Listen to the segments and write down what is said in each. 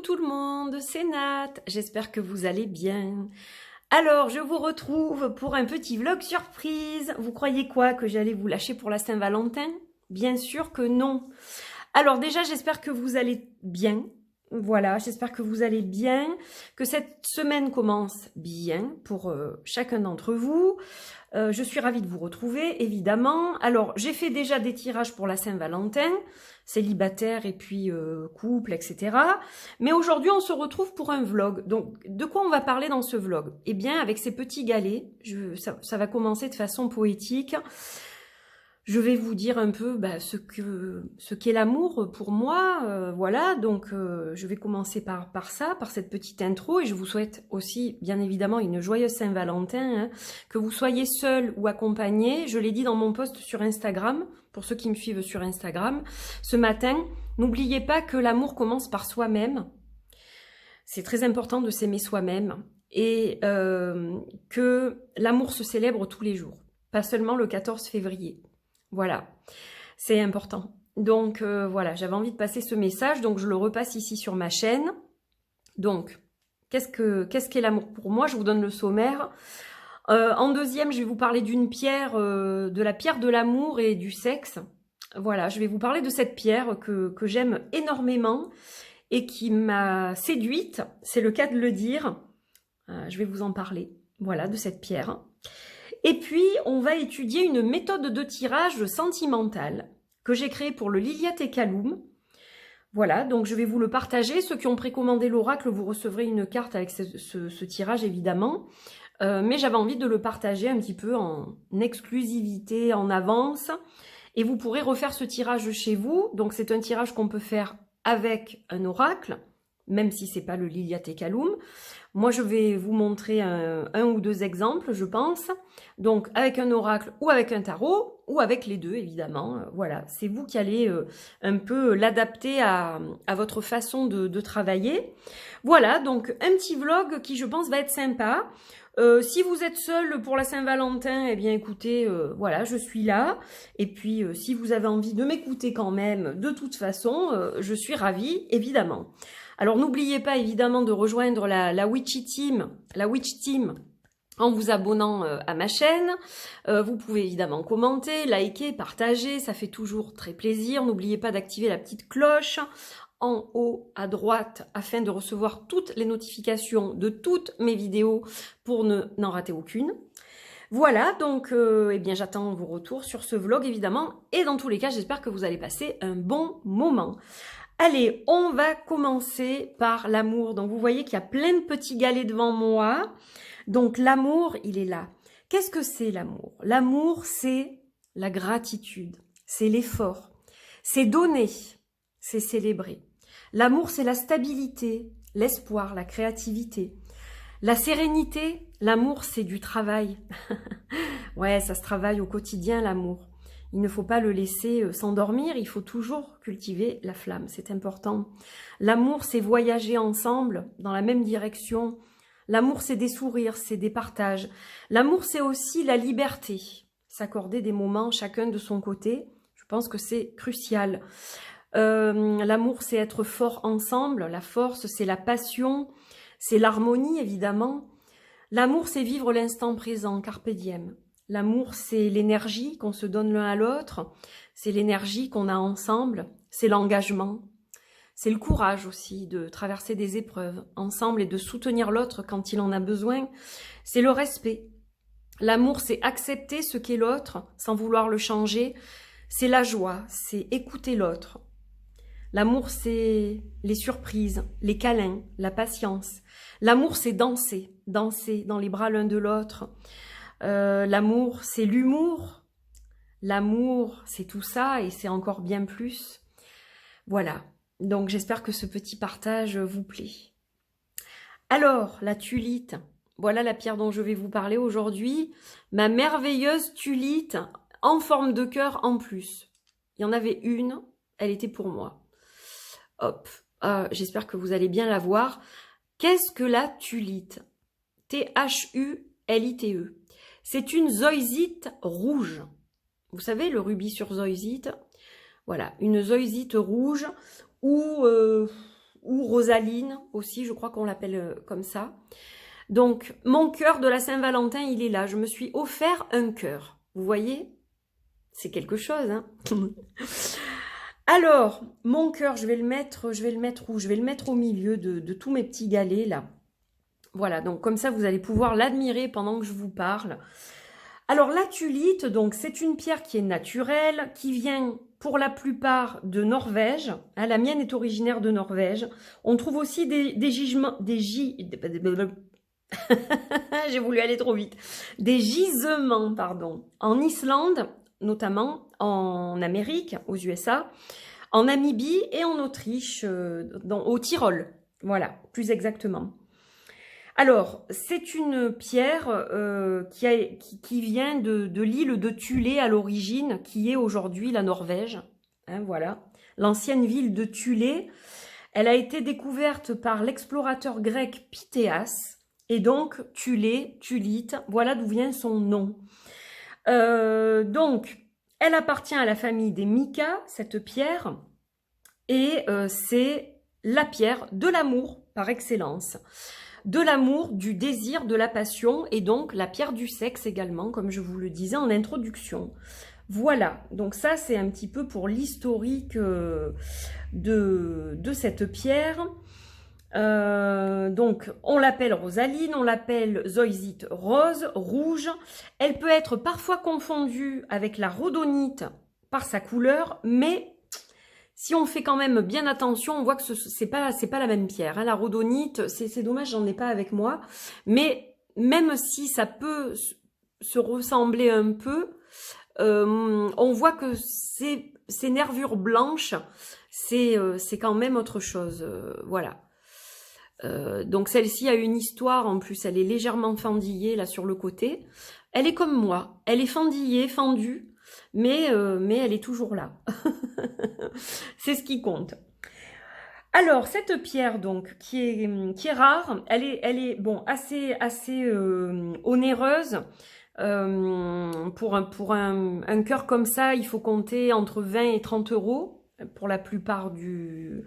tout le monde, c'est Nat, j'espère que vous allez bien. Alors, je vous retrouve pour un petit vlog surprise. Vous croyez quoi, que j'allais vous lâcher pour la Saint-Valentin? Bien sûr que non. Alors déjà, j'espère que vous allez bien. Voilà, j'espère que vous allez bien, que cette semaine commence bien pour chacun d'entre vous. Je suis ravie de vous retrouver, évidemment. Alors, j'ai fait déjà des tirages pour la Saint-Valentin, célibataire et puis couple, etc. Mais aujourd'hui, on se retrouve pour un vlog. Donc, de quoi on va parler dans ce vlog? Eh bien, avec ces petits galets, ça va commencer de façon poétique. Je vais vous dire un peu ce qu'est l'amour pour moi, voilà, donc je vais commencer par ça, par cette petite intro, et je vous souhaite aussi, bien évidemment, une joyeuse Saint-Valentin, hein, que vous soyez seul ou accompagné. Je l'ai dit dans mon post sur Instagram, pour ceux qui me suivent sur Instagram, ce matin, n'oubliez pas que l'amour commence par soi-même. C'est très important de s'aimer soi-même, et que l'amour se célèbre tous les jours, pas seulement le 14 février. Voilà, c'est important. Donc voilà, j'avais envie de passer ce message, donc je le repasse ici sur ma chaîne. Donc, qu'est-ce qu'est l'amour pour moi? Je vous donne le sommaire. En deuxième, je vais vous parler d'une pierre, de la pierre de l'amour et du sexe. Voilà, je vais vous parler de cette pierre que j'aime énormément et qui m'a séduite, c'est le cas de le dire. Je vais vous en parler, voilà, de cette pierre. Et puis, on va étudier une méthode de tirage sentimental que j'ai créée pour le Liliat et Kaloum. Voilà, donc je vais vous le partager. Ceux qui ont précommandé l'oracle, vous recevrez une carte avec ce tirage, évidemment. Mais j'avais envie de le partager un petit peu en exclusivité, en avance. Et vous pourrez refaire ce tirage chez vous. Donc, c'est un tirage qu'on peut faire avec un oracle, même si c'est pas le Liliat et Kaloum. Moi, je vais vous montrer un ou deux exemples, je pense. Donc, avec un oracle ou avec un tarot, ou avec les deux, évidemment. Voilà, c'est vous qui allez un peu l'adapter à votre façon de travailler. Voilà, donc un petit vlog qui, je pense, va être sympa. Si vous êtes seul pour la Saint-Valentin, eh bien, écoutez, voilà, je suis là. Et puis, si vous avez envie de m'écouter quand même, de toute façon, je suis ravie, évidemment. Alors, n'oubliez pas, évidemment, de rejoindre la Witchy Team, en vous abonnant à ma chaîne. Vous pouvez évidemment commenter, liker, partager, ça fait toujours très plaisir. N'oubliez pas d'activer la petite cloche en haut à droite afin de recevoir toutes les notifications de toutes mes vidéos pour n'en rater aucune. Voilà, donc eh bien j'attends vos retours sur ce vlog évidemment, et dans tous les cas j'espère que vous allez passer un bon moment. Allez, on va commencer par l'amour. Donc vous voyez qu'il y a plein de petits galets devant moi. Donc l'amour, il est là. Qu'est-ce que c'est l'amour? L'amour, c'est la gratitude, c'est l'effort, c'est donner, c'est célébrer. L'amour, c'est la stabilité, l'espoir, la créativité. La sérénité, l'amour, c'est du travail. Ouais, ça se travaille au quotidien, l'amour. Il ne faut pas le laisser s'endormir, il faut toujours cultiver la flamme, c'est important. L'amour, c'est voyager ensemble dans la même direction. L'amour, c'est des sourires, c'est des partages. L'amour, c'est aussi la liberté. S'accorder des moments chacun de son côté, je pense que c'est crucial. L'amour, c'est être fort ensemble. La force, c'est la passion, c'est l'harmonie, évidemment. L'amour, c'est vivre l'instant présent, carpe diem. L'amour, c'est l'énergie qu'on se donne l'un à l'autre. C'est l'énergie qu'on a ensemble. C'est l'engagement. C'est le courage aussi de traverser des épreuves ensemble et de soutenir l'autre quand il en a besoin. C'est le respect. L'amour, c'est accepter ce qu'est l'autre sans vouloir le changer. C'est la joie, c'est écouter l'autre. L'amour, c'est les surprises, les câlins, la patience. L'amour, c'est danser, danser dans les bras l'un de l'autre. L'amour, c'est l'humour. L'amour, c'est tout ça et c'est encore bien plus. Voilà. Donc, j'espère que ce petit partage vous plaît. Alors, la tulite. Voilà la pierre dont je vais vous parler aujourd'hui. Ma merveilleuse tulite en forme de cœur en plus. Il y en avait une, elle était pour moi. Hop, j'espère que vous allez bien la voir. Qu'est-ce que la tulite? T-H-U-L-I-T-E. C'est une zoïsite rouge. Vous savez, le rubis sur zoïsite. Voilà, une zoïsite rouge où ou Rosaline aussi, je crois qu'on l'appelle comme ça. Donc, mon cœur de la Saint-Valentin, il est là. Je me suis offert un cœur. Vous voyez? C'est quelque chose, hein. Alors, mon cœur, je vais le mettre où? Je vais le mettre au milieu de tous mes petits galets, là. Voilà, donc comme ça, vous allez pouvoir l'admirer pendant que je vous parle. Alors, la tulite, donc, c'est une pierre qui est naturelle, qui vient pour la plupart de Norvège. Hein, la mienne est originaire de Norvège. On trouve aussi des gisements, j'ai voulu aller trop vite. Des gisements, pardon, en Islande, notamment en Amérique, aux USA, en Namibie et en Autriche, au Tyrol. Voilà, plus exactement. Alors, c'est une pierre qui vient de l'île de Thulé à l'origine, qui est aujourd'hui la Norvège. Hein, voilà, l'ancienne ville de Thulé. Elle a été découverte par l'explorateur grec Pythéas. Et donc, Thulé, Tulite, voilà d'où vient son nom. Donc, elle appartient à la famille des Mica, cette pierre. Et c'est la pierre de l'amour par excellence. De l'amour, du désir, de la passion, et donc la pierre du sexe également, comme je vous le disais en introduction. Voilà, donc ça c'est un petit peu pour l'historique de cette pierre. Donc on l'appelle Rosaline, on l'appelle zoisite rose, rouge. Elle peut être parfois confondue avec la rhodonite par sa couleur, mais si on fait quand même bien attention, on voit que c'est pas la même pierre. Hein. La rhodonite, c'est dommage, j'en ai pas avec moi. Mais même si ça peut se ressembler un peu, on voit que ces nervures blanches, c'est quand même autre chose. Voilà. Donc celle-ci a une histoire, en plus elle est légèrement fendillée là sur le côté. Elle est comme moi, elle est fendillée, fendue, mais elle est toujours là. C'est ce qui compte. Alors cette pierre donc qui est rare, elle est bon assez onéreuse. Pour un cœur comme ça, il faut compter entre 20 et 30 € pour la plupart du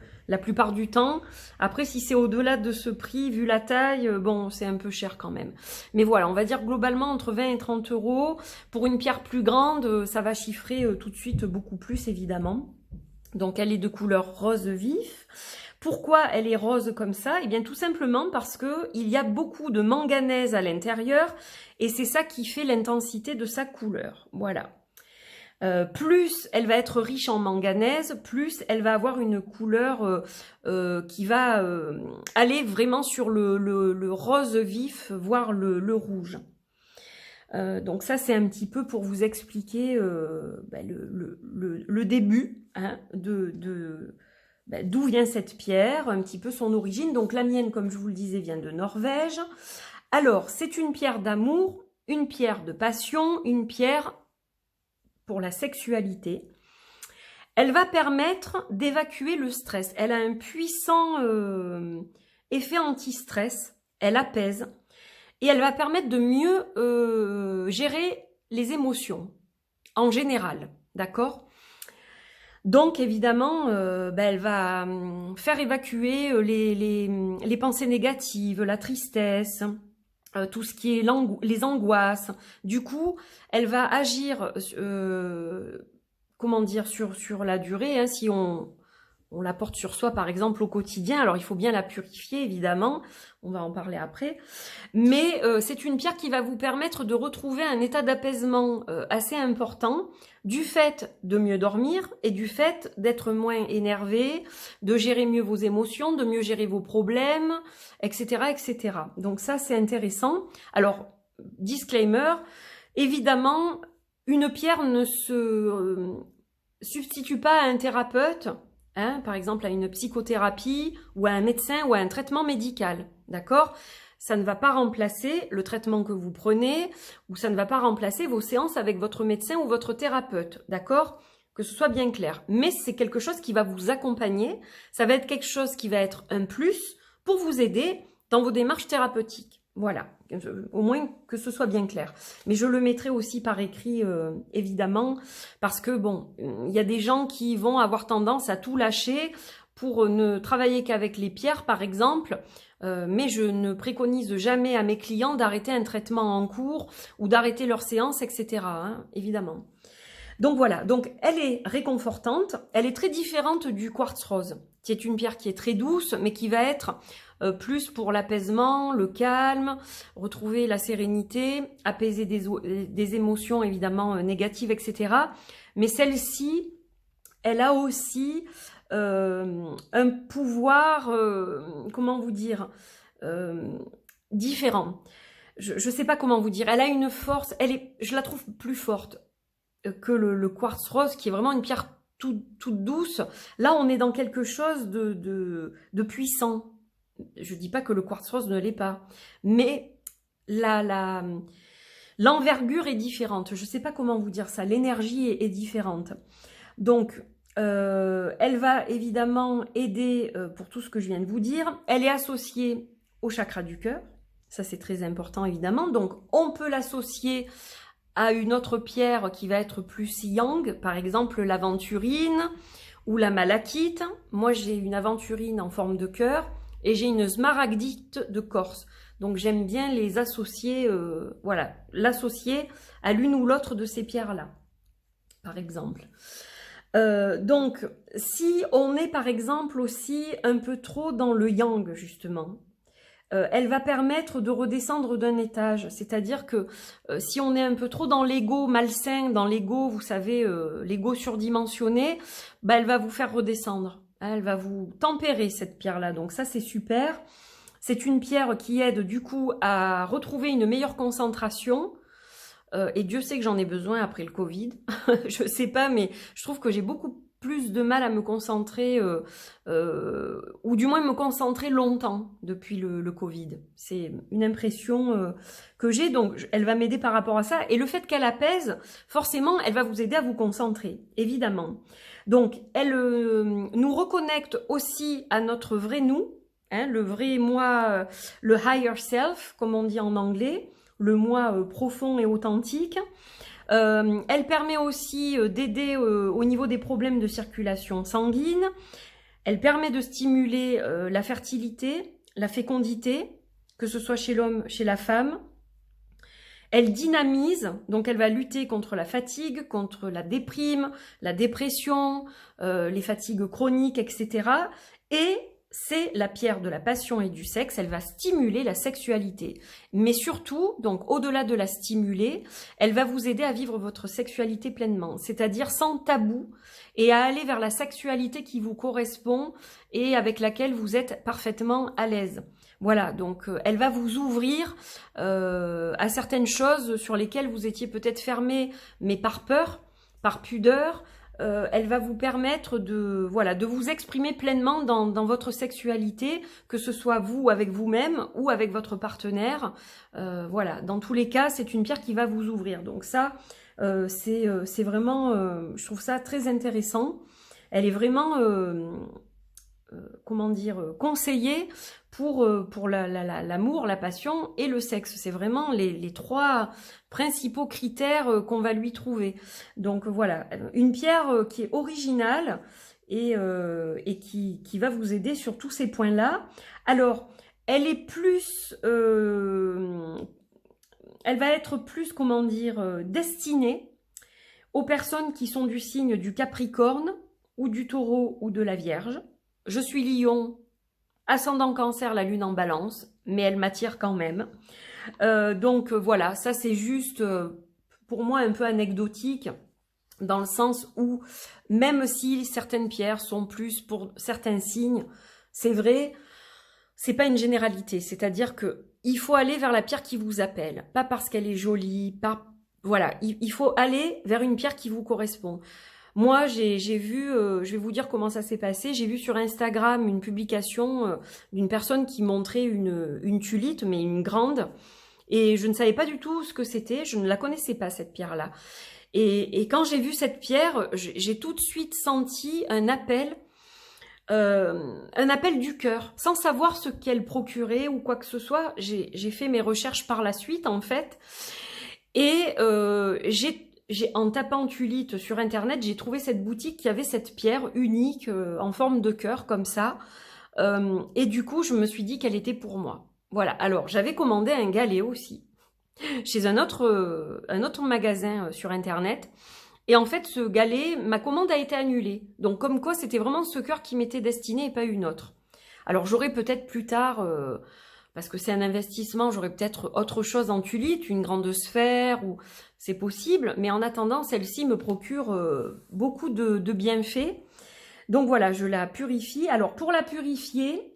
temps. Après, si c'est au-delà de ce prix, vu la taille, bon, c'est un peu cher quand même. Mais voilà, on va dire globalement entre 20 et 30 €. Pour une pierre plus grande, ça va chiffrer tout de suite beaucoup plus, évidemment. Donc, elle est de couleur rose vif. Pourquoi elle est rose comme ça? Eh bien, tout simplement parce que il y a beaucoup de manganèse à l'intérieur et c'est ça qui fait l'intensité de sa couleur. Voilà. Plus elle va être riche en manganèse, plus elle va avoir une couleur qui va aller vraiment sur le rose vif, voire le rouge. Donc ça, c'est un petit peu pour vous expliquer le début hein, d'où vient cette pierre, un petit peu son origine. Donc la mienne, comme je vous le disais, vient de Norvège. Alors, c'est une pierre d'amour, une pierre de passion, une pierre pour la sexualité. Elle va permettre d'évacuer le stress. Elle a un puissant effet anti-stress. Elle apaise. Et elle va permettre de mieux gérer les émotions, en général. D'accord ? Donc, évidemment, elle va faire évacuer les pensées négatives, la tristesse, tout ce qui est les angoisses. Du coup, elle va agir, comment dire, sur la durée. Hein, si on la porte sur soi, par exemple, au quotidien. Alors, il faut bien la purifier, évidemment. On va en parler après. Mais c'est une pierre qui va vous permettre de retrouver un état d'apaisement assez important du fait de mieux dormir et du fait d'être moins énervé, de gérer mieux vos émotions, de mieux gérer vos problèmes, etc., etc. Donc ça, c'est intéressant. Alors, disclaimer, évidemment, une pierre ne se substitue pas à un thérapeute, hein, par exemple à une psychothérapie ou à un médecin ou à un traitement médical, d'accord ? Ça ne va pas remplacer le traitement que vous prenez ou ça ne va pas remplacer vos séances avec votre médecin ou votre thérapeute, d'accord ? Que ce soit bien clair. Mais c'est quelque chose qui va vous accompagner, ça va être quelque chose qui va être un plus pour vous aider dans vos démarches thérapeutiques. Voilà, au moins que ce soit bien clair. Mais je le mettrai aussi par écrit, évidemment, parce que bon, il y a des gens qui vont avoir tendance à tout lâcher pour ne travailler qu'avec les pierres, par exemple, mais je ne préconise jamais à mes clients d'arrêter un traitement en cours ou d'arrêter leur séance, etc. hein, évidemment. Donc voilà, donc elle est réconfortante, elle est très différente du quartz rose, qui est une pierre qui est très douce, mais qui va être plus pour l'apaisement, le calme, retrouver la sérénité, apaiser des émotions évidemment négatives, etc. Mais celle-ci, elle a aussi un pouvoir, comment vous dire, différent. Je ne sais pas comment vous dire, elle a une force, je la trouve plus forte que le quartz rose, qui est vraiment une pierre toute douce. Là, on est dans quelque chose de puissant. Je dis pas que le quartz rose ne l'est pas, mais l'envergure est différente. Je sais pas comment vous dire ça. L'énergie est différente. Donc, elle va évidemment aider pour tout ce que je viens de vous dire. Elle est associée au chakra du cœur. Ça, c'est très important, évidemment. Donc, on peut l'associer à une autre pierre qui va être plus yang, par exemple l'aventurine ou la malachite. Moi, j'ai une aventurine en forme de cœur et j'ai une smaragdite de Corse. Donc, j'aime bien les associer, voilà, l'associer à l'une ou l'autre de ces pierres-là, par exemple. Donc, si on est, par exemple, aussi un peu trop dans le yang, justement, elle va permettre de redescendre d'un étage. C'est-à-dire que si on est un peu trop dans l'ego malsain, dans l'ego, vous savez, l'ego surdimensionné, bah, elle va vous faire redescendre. Elle va vous tempérer, cette pierre-là. Donc ça, c'est super. C'est une pierre qui aide du coup à retrouver une meilleure concentration. Et Dieu sait que j'en ai besoin après le Covid. Je sais pas, mais je trouve que j'ai beaucoup plus de mal à me concentrer, ou du moins me concentrer longtemps depuis le Covid. C'est une impression que j'ai, donc elle va m'aider par rapport à ça. Et le fait qu'elle apaise, forcément, elle va vous aider à vous concentrer, évidemment. Donc, elle nous reconnecte aussi à notre vrai nous, hein, le vrai moi, le higher self, comme on dit en anglais, le moi profond et authentique. Elle permet aussi d'aider au niveau des problèmes de circulation sanguine. Elle permet de stimuler la fertilité, la fécondité, que ce soit chez l'homme, chez la femme. Elle dynamise, donc elle va lutter contre la fatigue, contre la déprime, la dépression, les fatigues chroniques, etc. Et c'est la pierre de la passion et du sexe, elle va stimuler la sexualité. Mais surtout, donc au-delà de la stimuler, elle va vous aider à vivre votre sexualité pleinement, c'est-à-dire sans tabou, et à aller vers la sexualité qui vous correspond et avec laquelle vous êtes parfaitement à l'aise. Voilà, donc elle va vous ouvrir à certaines choses sur lesquelles vous étiez peut-être fermé, mais par peur, par pudeur. Elle va vous permettre de, voilà, de vous exprimer pleinement dans votre sexualité, que ce soit vous avec vous-même ou avec votre partenaire. Voilà, dans tous les cas, c'est une pierre qui va vous ouvrir. Donc ça, c'est vraiment, je trouve ça très intéressant. Elle est vraiment, comment dire, conseillée pour l'amour, la passion et le sexe. C'est vraiment les trois principaux critères qu'on va lui trouver. Donc voilà, une pierre qui est originale et qui va vous aider sur tous ces points-là. Alors, elle est plus... elle va être plus, comment dire, destinée aux personnes qui sont du signe du Capricorne ou du Taureau ou de la Vierge. Je suis Lion, ascendant Cancer, la lune en Balance, mais elle m'attire quand même. Donc voilà, ça c'est juste pour moi un peu anecdotique, dans le sens où même si certaines pierres sont plus pour certains signes, c'est vrai, c'est pas une généralité. C'est-à-dire que il faut aller vers la pierre qui vous appelle, pas parce qu'elle est jolie, pas voilà, il faut aller vers une pierre qui vous correspond. Moi, j'ai vu, je vais vous dire comment ça s'est passé, j'ai vu sur Instagram une publication d'une personne qui montrait une tulite, mais une grande, et je ne savais pas du tout ce que c'était, je ne la connaissais pas cette pierre-là. Et quand j'ai vu cette pierre, j'ai tout de suite senti un appel du cœur, sans savoir ce qu'elle procurait ou quoi que ce soit. J'ai fait mes recherches par la suite, en fait, et en tapant Tulite sur internet, j'ai trouvé cette boutique qui avait cette pierre unique en forme de cœur comme ça. Et du coup, je me suis dit qu'elle était pour moi. Voilà, alors j'avais commandé un galet aussi chez un autre magasin sur internet. Et en fait, ce galet, ma commande a été annulée. Donc comme quoi, c'était vraiment ce cœur qui m'était destiné et pas une autre. Alors j'aurais peut-être plus tard, parce que c'est un investissement, j'aurais peut-être autre chose en Tulite, une grande sphère, ou c'est possible. Mais en attendant, celle-ci me procure beaucoup de bienfaits. Donc voilà, je la purifie. Alors pour la purifier,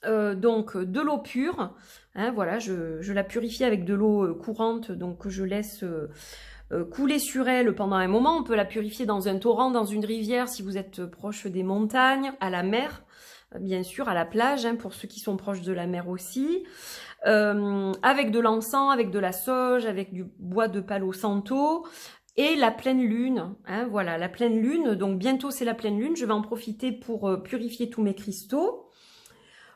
donc de l'eau pure, hein, voilà, je la purifie avec de l'eau courante, donc que je laisse couler sur elle pendant un moment. On peut la purifier dans un torrent, dans une rivière, si vous êtes proche des montagnes, à la mer, bien sûr, à la plage, hein, pour ceux qui sont proches de la mer aussi. Avec de l'encens, avec de la sauge, avec du bois de Palo Santo. Et la pleine lune, hein, voilà, la pleine lune, donc bientôt c'est la pleine lune, je vais en profiter pour purifier tous mes cristaux.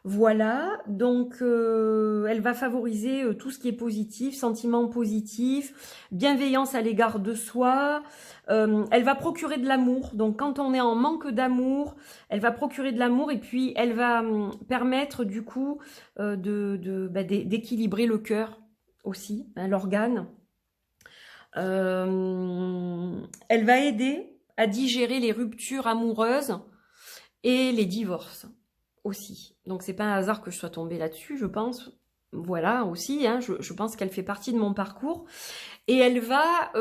Voilà, donc elle va favoriser tout ce qui est positif, sentiments positifs, bienveillance à l'égard de soi. Elle va procurer de l'amour, donc quand on est en manque d'amour, elle va procurer de l'amour et puis elle va permettre du coup d'équilibrer le cœur aussi, hein, l'organe. Elle va aider à digérer les ruptures amoureuses et les divorces aussi. Donc c'est pas un hasard que je sois tombée là-dessus, je pense. Voilà aussi, hein, je pense qu'elle fait partie de mon parcours. Et elle va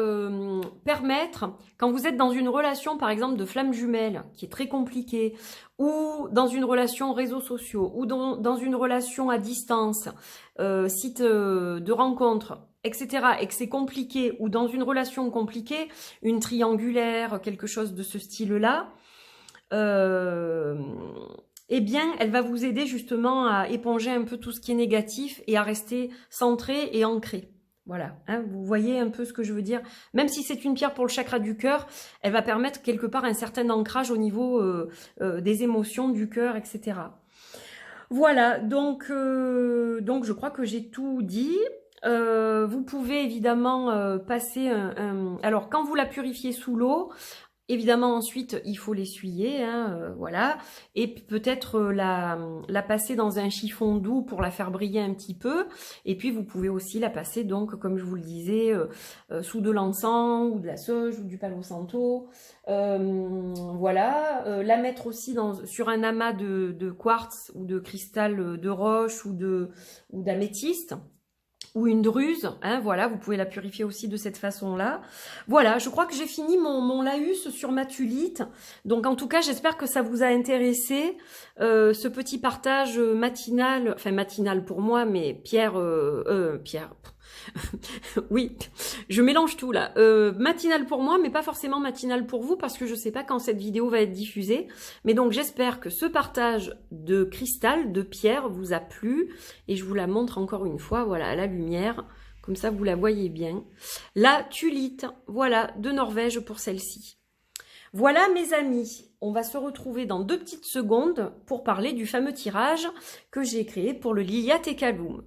permettre, quand vous êtes dans une relation par exemple de flamme jumelle, qui est très compliquée, ou dans une relation réseaux sociaux, ou dans une relation à distance, site de rencontre, etc., et que c'est compliqué, ou dans une relation compliquée, une triangulaire, quelque chose de ce style-là, eh bien, elle va vous aider justement à éponger un peu tout ce qui est négatif et à rester centré et ancré. Voilà, hein, vous voyez un peu ce que je veux dire. Même si c'est une pierre pour le chakra du cœur, elle va permettre quelque part un certain ancrage au niveau des émotions, du cœur, etc. Voilà, donc je crois que j'ai tout dit. Vous pouvez évidemment passer alors, quand vous la purifiez sous l'eau, évidemment, ensuite, il faut l'essuyer, hein, voilà, et peut-être la passer dans un chiffon doux pour la faire briller un petit peu, et puis vous pouvez aussi la passer, donc, comme je vous le disais, sous de l'encens, ou de la sauge, ou du Palo Santo, voilà, la mettre aussi sur un amas de quartz, ou de cristal de roche, ou d'améthyste, ou une druse, hein, voilà, vous pouvez la purifier aussi de cette façon-là. Voilà, je crois que j'ai fini mon laïus sur ma tulite. Donc en tout cas, j'espère que ça vous a intéressé, ce petit partage matinal, enfin matinal pour moi, mais Pierre, oui, je mélange tout là. Matinal pour moi, mais pas forcément matinal pour vous, parce que je sais pas quand cette vidéo va être diffusée. Mais donc j'espère que ce partage de cristal, de pierre, vous a plu. Et je vous la montre encore une fois, voilà, à la lumière. Comme ça, vous la voyez bien. La tulite, voilà, de Norvège pour celle-ci. Voilà mes amis, on va se retrouver dans 2 petites secondes pour parler du fameux tirage que j'ai créé pour le Liliat et Kaloum.